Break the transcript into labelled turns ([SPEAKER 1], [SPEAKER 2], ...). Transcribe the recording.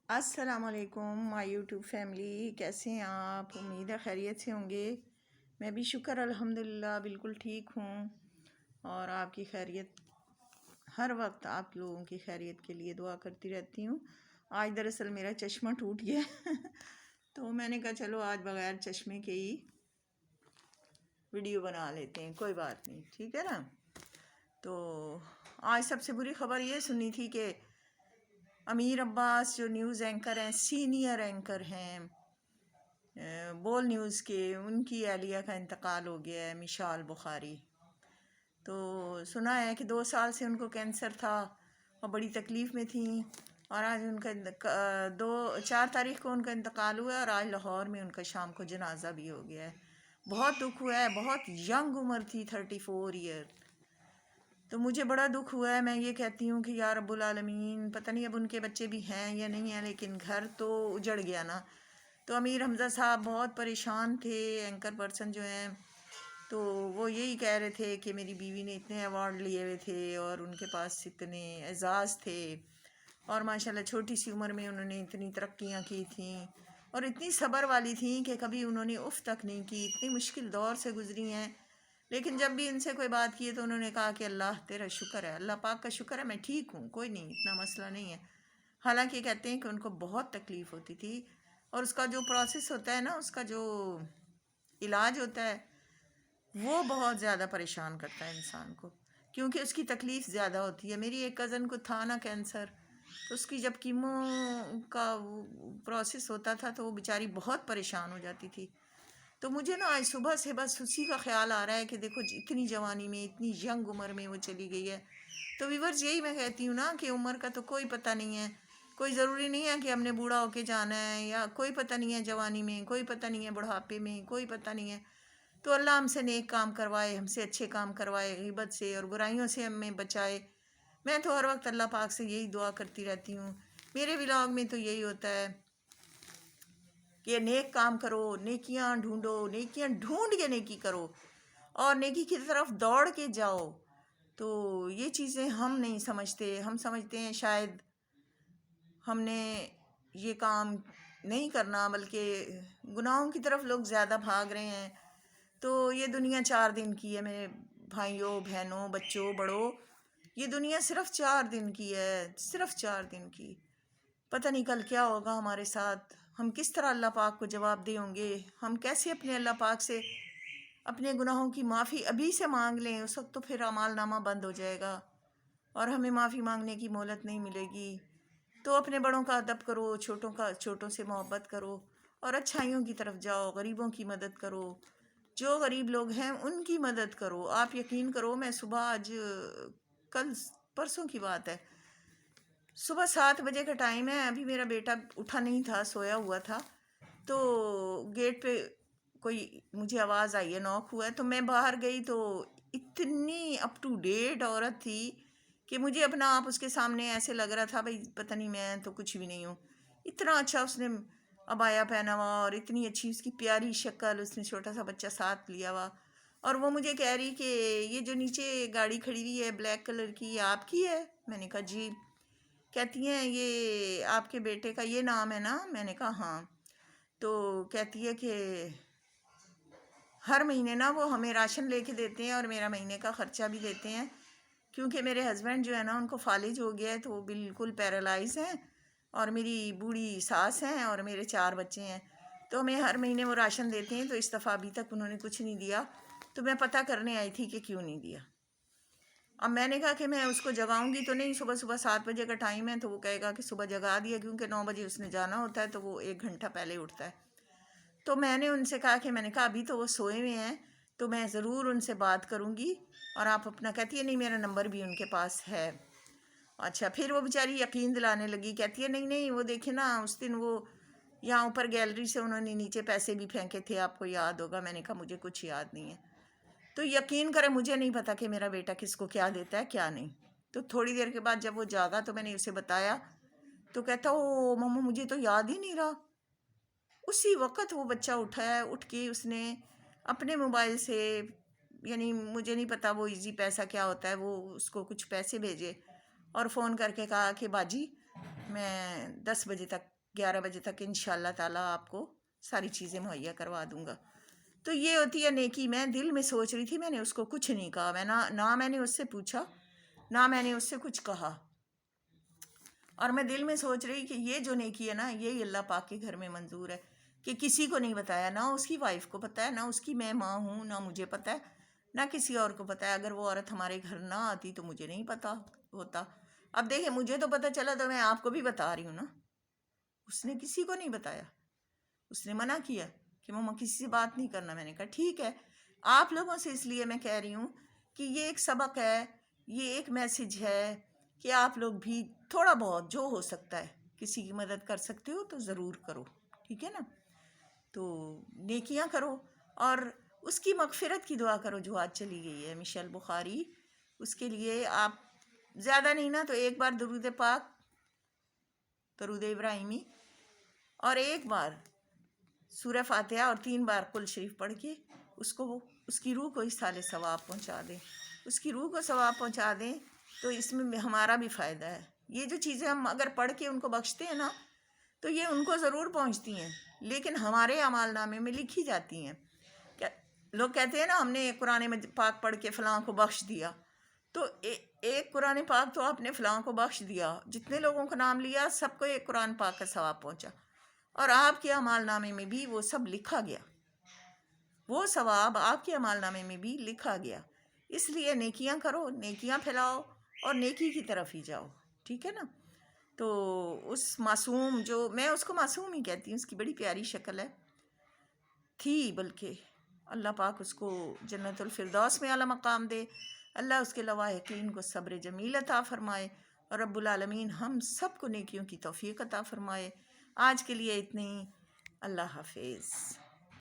[SPEAKER 1] السلام علیکم مائی YouTube family, کیسے ہیں آپ؟ امید ہے خیریت سے ہوں گے۔ میں بھی شکر الحمدللہ بالکل ٹھیک ہوں، اور آپ کی خیریت ہر وقت آپ لوگوں کی خیریت کے لیے دعا کرتی رہتی ہوں۔ آج دراصل میرا چشمہ ٹوٹ گیا تو میں نے کہا چلو آج بغیر چشمے کے ہی ویڈیو بنا لیتے ہیں، کوئی بات نہیں، ٹھیک ہے نا۔ تو آج سب سے بری خبر یہ سنی تھی کہ امیر عباس جو نیوز اینکر ہیں، سینئر اینکر ہیں بول نیوز کے، ان کی اہلیہ کا انتقال ہو گیا ہے، مشال بخاری۔ تو سنا ہے کہ 2 سال سے ان کو کینسر تھا اور بڑی تکلیف میں تھیں، اور آج ان کا 4 تاریخ کو ان کا انتقال ہوا ہے، اور آج لاہور میں ان کا شام کو جنازہ بھی ہو گیا ہے۔ بہت دکھ ہوا ہے، بہت ینگ عمر تھی، 34 ایئر۔ تو مجھے بڑا دکھ ہوا ہے، میں یہ کہتی ہوں کہ یا رب العالمین، پتہ نہیں اب ان کے بچے بھی ہیں یا نہیں ہیں، لیکن گھر تو اجڑ گیا نا۔ تو امیر حمزہ صاحب بہت پریشان تھے، اینکر پرسن جو ہیں، تو وہ یہی کہہ رہے تھے کہ میری بیوی نے اتنے ایوارڈ لیے ہوئے تھے اور ان کے پاس اتنے اعزاز تھے، اور ماشاءاللہ چھوٹی سی عمر میں انہوں نے اتنی ترقیاں کی تھیں، اور اتنی صبر والی تھیں کہ کبھی انہوں نے اف تک نہیں کی، اتنی مشکل دور سے گزری ہیں۔ لیکن جب بھی ان سے کوئی بات کی ہے تو انہوں نے کہا کہ اللہ تیرا شکر ہے، اللہ پاک کا شکر ہے، میں ٹھیک ہوں، کوئی نہیں، اتنا مسئلہ نہیں ہے۔ حالانکہ کہتے ہیں کہ ان کو بہت تکلیف ہوتی تھی، اور اس کا جو پروسیس ہوتا ہے نا، اس کا جو علاج ہوتا ہے وہ بہت زیادہ پریشان کرتا ہے انسان کو، کیونکہ اس کی تکلیف زیادہ ہوتی ہے۔ میری ایک کزن کو تھا نا کینسر، تو اس کی جب کیمو کا پروسیس ہوتا تھا تو وہ بیچاری بہت پریشان ہو جاتی تھی۔ تو مجھے نا آج صبح سے بس اسی کا خیال آ رہا ہے کہ دیکھو اتنی جوانی میں، اتنی ینگ عمر میں وہ چلی گئی ہے۔ تو ویورز یہی میں کہتی ہوں نا کہ عمر کا تو کوئی پتہ نہیں ہے، کوئی ضروری نہیں ہے کہ ہم نے بوڑھا ہو کے جانا ہے، یا کوئی پتہ نہیں ہے جوانی میں، کوئی پتہ نہیں ہے بڑھاپے میں، کوئی پتہ نہیں ہے۔ تو اللہ ہم سے نیک کام کروائے، ہم سے اچھے کام کروائے، غیبت سے اور برائیوں سے ہمیں بچائے۔ میں تو ہر وقت اللہ پاک سے یہی دعا کرتی رہتی ہوں۔ میرے ولاگ میں تو یہی ہوتا ہے کہ نیک کام کرو، نیکیاں ڈھونڈو، نیکیاں ڈھونڈ کے نیکی کرو، اور نیکی کی طرف دوڑ کے جاؤ۔ تو یہ چیزیں ہم نہیں سمجھتے، ہم سمجھتے ہیں شاید ہم نے یہ کام نہیں کرنا، بلکہ گناہوں کی طرف لوگ زیادہ بھاگ رہے ہیں۔ تو یہ دنیا 4 دن کی ہے میرے بھائیوں، بہنوں، بچوں، بڑوں، یہ دنیا صرف 4 دن کی ہے، صرف 4 دن کی۔ پتہ نہیں کل کیا ہوگا ہمارے ساتھ، ہم کس طرح اللہ پاک کو جواب دے ہوں گے، ہم کیسے اپنے اللہ پاک سے اپنے گناہوں کی معافی ابھی سے مانگ لیں، اس وقت تو پھر اعمال نامہ بند ہو جائے گا اور ہمیں معافی مانگنے کی مہلت نہیں ملے گی۔ تو اپنے بڑوں کا ادب کرو، چھوٹوں سے محبت کرو، اور اچھائیوں کی طرف جاؤ، غریبوں کی مدد کرو، جو غریب لوگ ہیں ان کی مدد کرو۔ آپ یقین کرو، میں صبح آج کل پرسوں کی بات ہے، صبح 7 بجے کا ٹائم ہے، ابھی میرا بیٹا اٹھا نہیں تھا، سویا ہوا تھا، تو گیٹ پہ کوئی مجھے آواز آئی ہے، نوک ہوا ہے، تو میں باہر گئی تو اتنی اپ ٹو ڈیٹ عورت تھی کہ مجھے اپنا آپ اس کے سامنے ایسے لگ رہا تھا بھائی پتہ نہیں میں تو کچھ بھی نہیں ہوں۔ اتنا اچھا اس نے عبایا پہنا ہوا، اور اتنی اچھی اس کی پیاری شکل، اس نے چھوٹا سا بچہ ساتھ لیا ہوا، اور وہ مجھے کہہ رہی کہ یہ جو نیچے گاڑی کھڑی ہوئی ہے بلیک کلر کی، یہ آپ کی ہے؟ میں نے کہا جی۔ کہتی ہیں یہ آپ کے بیٹے کا یہ نام ہے نا؟ میں نے کہا ہاں۔ تو کہتی ہے کہ ہر مہینے نا وہ ہمیں راشن لے کے دیتے ہیں، اور میرا مہینے کا خرچہ بھی دیتے ہیں، کیونکہ میرے ہسبینڈ جو ہے نا ان کو فالج ہو گیا ہے، تو وہ بالکل پیرالائز ہیں، اور میری بوڑھی ساس ہیں، اور میرے 4 بچے ہیں، تو ہمیں ہر مہینے وہ راشن دیتے ہیں۔ تو اس دفعہ ابھی تک انہوں نے کچھ نہیں دیا، تو میں پتہ کرنے آئی تھی کہ کیوں نہیں دیا۔ اب میں نے کہا کہ میں اس کو جگاؤں گی تو نہیں، صبح صبح 7 بجے کا ٹائم ہے، تو وہ کہے گا کہ صبح جگا دیا، کیونکہ 9 بجے اس نے جانا ہوتا ہے، تو وہ 1 گھنٹہ پہلے اٹھتا ہے۔ تو میں نے ان سے کہا کہ میں نے کہا ابھی تو وہ سوئے ہوئے ہیں، تو میں ضرور ان سے بات کروں گی، اور آپ اپنا، کہتی ہے نہیں میرا نمبر بھی ان کے پاس ہے۔ اچھا، پھر وہ بیچاری یقین دلانے لگی، کہتی ہے نہیں نہیں، وہ دیکھیں نا اس دن وہ یہاں اوپر گیلری سے انہوں نے نیچے پیسے بھی پھینکے تھے، آپ کو یاد ہوگا۔ میں نے کہا مجھے کچھ یاد نہیں ہے۔ تو یقین کرے مجھے نہیں پتا کہ میرا بیٹا کس کو کیا دیتا ہے کیا نہیں۔ تو تھوڑی دیر کے بعد جب وہ جاگا تو میں نے اسے بتایا، تو کہتا او مما مجھے تو یاد ہی نہیں رہا۔ اسی وقت وہ بچہ اٹھا ہے، اٹھ کے اس نے اپنے موبائل سے، یعنی مجھے نہیں پتا وہ ایزی پیسہ کیا ہوتا ہے، وہ اس کو کچھ پیسے بھیجے، اور فون کر کے کہا کہ باجی میں 10 بجے تک 11 بجے تک انشاءاللہ تعالیٰ آپ کو ساری چیزیں مہیا کروا دوں گا۔ تو یہ ہوتی ہے نیکی۔ میں دل میں سوچ رہی تھی، میں نے اس کو کچھ نہیں کہا، نہ میں نے اس سے پوچھا، نہ میں نے اس سے کچھ کہا، اور میں دل میں سوچ رہی کہ یہ جو نیکی ہے نا، یہ اللہ پاک کے گھر میں منظور ہے، کہ کسی کو نہیں بتایا، نہ اس کی وائف کو پتہ ہے، نہ اس کی میں ماں ہوں، نہ مجھے پتہ ہے، نہ کسی اور کو پتہ ہے۔ اگر وہ عورت ہمارے گھر نہ آتی تو مجھے نہیں پتہ ہوتا۔ اب دیکھیں، مجھے تو پتہ چلا تو میں آپ کو بھی بتا رہی ہوں نا۔ اس نے کسی کو نہیں بتایا، اس نے منع کیا کہ ماما کسی سے بات نہیں کرنا۔ میں نے کہا ٹھیک ہے، آپ لوگوں سے اس لیے میں کہہ رہی ہوں کہ یہ ایک سبق ہے، یہ ایک میسج ہے کہ آپ لوگ بھی تھوڑا بہت جو ہو سکتا ہے، کسی کی مدد کر سکتے ہو تو ضرور کرو، ٹھیک ہے نا؟ تو نیکیاں کرو، اور اس کی مغفرت کی دعا کرو جو آج چلی گئی ہے مشیل بخاری۔ اس کے لیے آپ زیادہ نہیں نا تو ایک بار درود پاک، درود ابراہیمی، اور ایک بار سورہ فاتحہ اور 3 بار قل شریف پڑھ کے اس کی روح کو ایصال ثواب پہنچا دیں، اس کی روح کو ثواب پہنچا دیں، تو اس میں ہمارا بھی فائدہ ہے۔ یہ جو چیزیں ہم اگر پڑھ کے ان کو بخشتے ہیں نا، تو یہ ان کو ضرور پہنچتی ہیں، لیکن ہمارے اعمال نامے میں لکھی جاتی ہیں۔ لوگ کہتے ہیں نا ہم نے قرآن پاک پڑھ کے فلاں کو بخش دیا، تو ایک قرآن پاک تو آپ نے فلاں کو بخش دیا، جتنے لوگوں کا نام لیا سب کو ایک قرآن پاک کا ثواب پہنچا، اور آپ کے اعمال نامے میں بھی وہ سب لکھا گیا، وہ ثواب آپ کے اعمال نامے میں بھی لکھا گیا۔ اس لیے نیکیاں کرو، نیکیاں پھیلاؤ، اور نیکی کی طرف ہی جاؤ، ٹھیک ہے نا؟ تو اس معصوم، جو میں اس کو معصوم ہی کہتی ہوں، اس کی بڑی پیاری شکل ہے، تھی بلکہ اللہ پاک اس کو جنت الفردوس میں اعلیٰ مقام دے، اللہ اس کے لواحقین کو صبر جمیل عطا فرمائے، اور رب العالمین ہم سب کو نیکیوں کی توفیق عطا فرمائے۔ آج کے لیے اتنے ہی، اللہ حافظ۔